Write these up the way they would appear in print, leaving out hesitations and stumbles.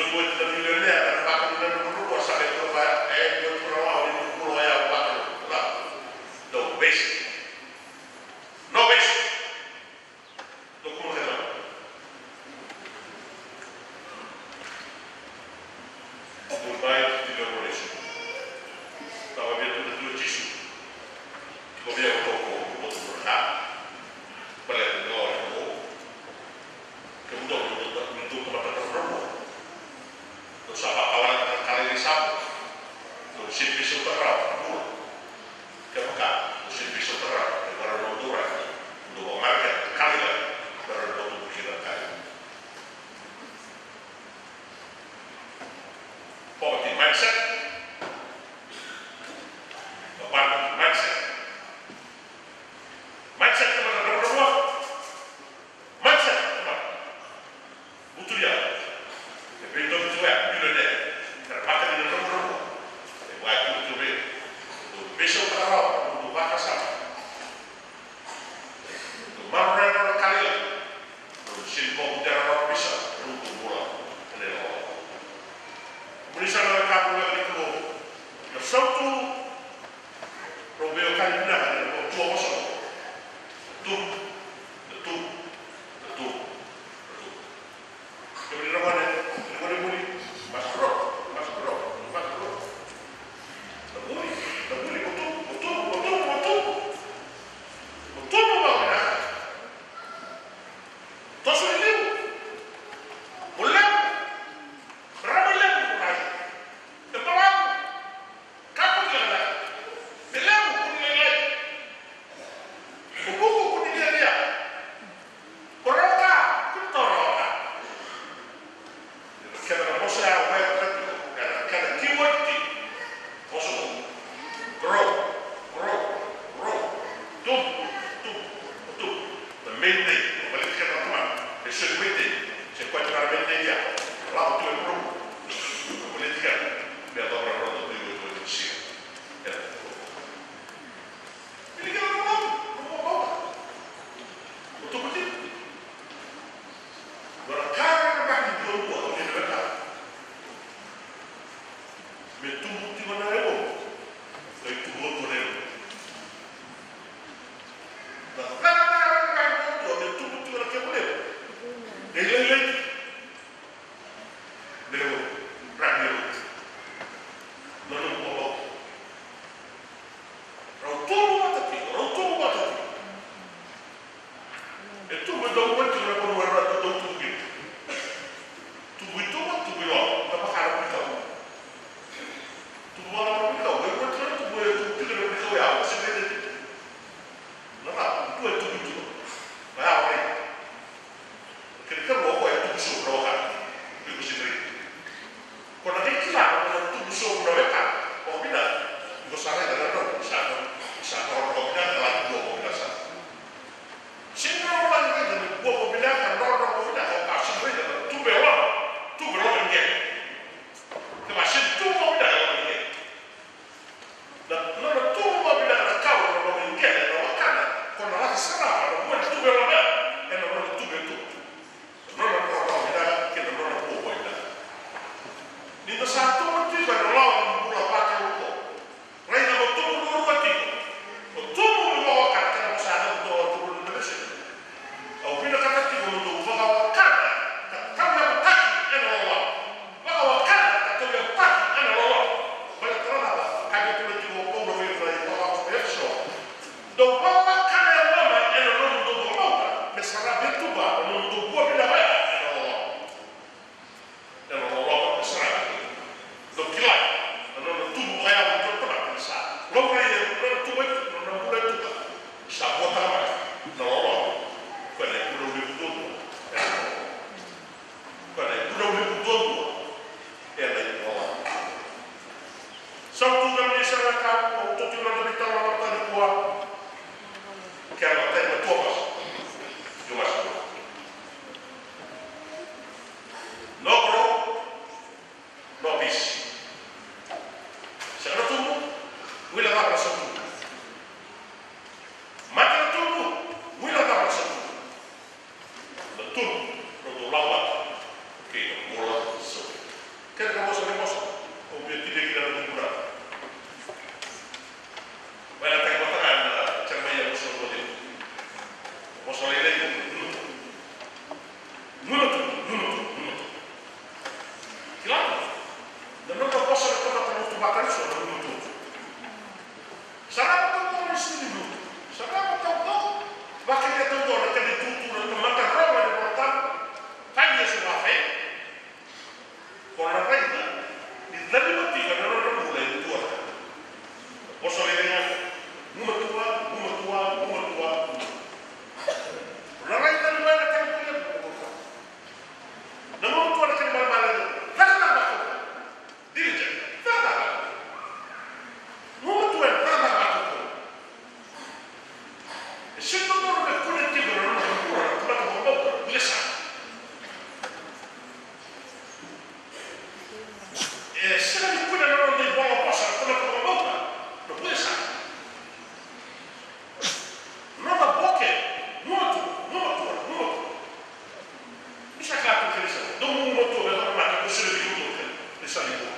gue tidak milioner dan pakai milioner dulu sampai ke gue pulau di pulau yang pakai lah do basic no basic do como que não do bairro de Leopoldo estava vendo tudo disso o governo tocou o outro por cá para agora que mudou para para do sabapalan kali sabu do serviço terral que é o serviço terral para o Honduras do market kali para o Honduras que dá kali poverty mindset mindset kepada orang mindset kepada butuh dia Pintu itu ya, milioner. Terpakai di dalam rumah. Waktu itu besok terlalu untuk batasan. Untuk mana kali lagi. Untuk simpul udara bisa untuk bola. Kemudian saya kamu lagi ke yang satu Romeo kali benar ada dua kosong. Betul. Kemudian mana? Mas bro. Betul memang. Tos ini, ulang, berapa lama mulai? Depan, kapan lagi? Bilang pun lagi. Buku pun dia. Koroka, kentoroka. Kada posso vai cada keyword posso grow tu the main thing balik ke teman the main thing c'est quoi realmente dia lá tu é grow política me adora rodo de tudo isso ele quer não tu pode agora cara vai de tudo Quer que você não possa competir aqui na cultura. Vai lá pegar outra cara, já vai ir ao seu poder. Posso ler aí? Nuno. Claro. Non lo posso ricordare molto bacano solo un minuto. Sarà un minuto. Sarà un ma che è tutto che di tutto non manda roba di portare. Fai su la fe. Con la regla di dare mattina non lo vuole in tua. Posso vedere una tua. La regla non è tranquilla. Non ho ancora che male. Dirige, guarda, non tu è guarda, e se non loro che collettivo non lo ancora, come la bomba, le sa. E se la di quella non di buona possa, come la bomba, lo puoi sa. Non la bocche, non tu. Mi sa capo che le sa, non un motore, non ma che così di tutto, le sa di buono.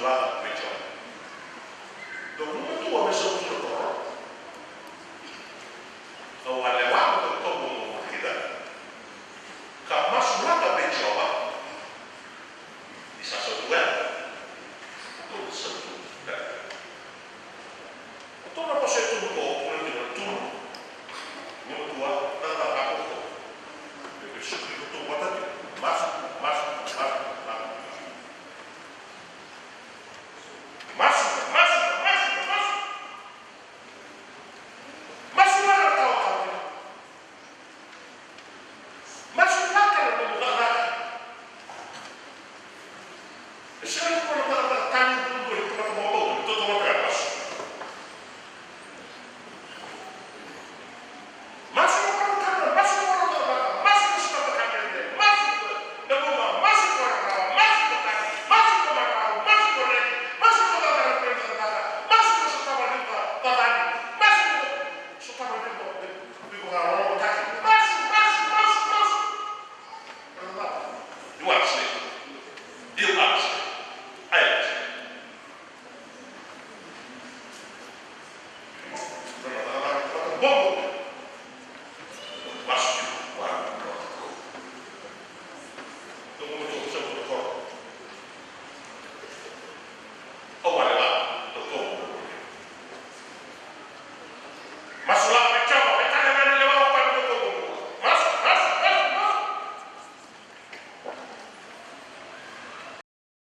lá Beijão. Do mundo o homem são tudo bom. Então a levar do todo mundo aqui Kamas lá Beijão. Isso é só do todo santo. Então não posso ir tudo bom, por exemplo, tudo. Não tua, nada a pouco. Eu estou botando máximo. You watch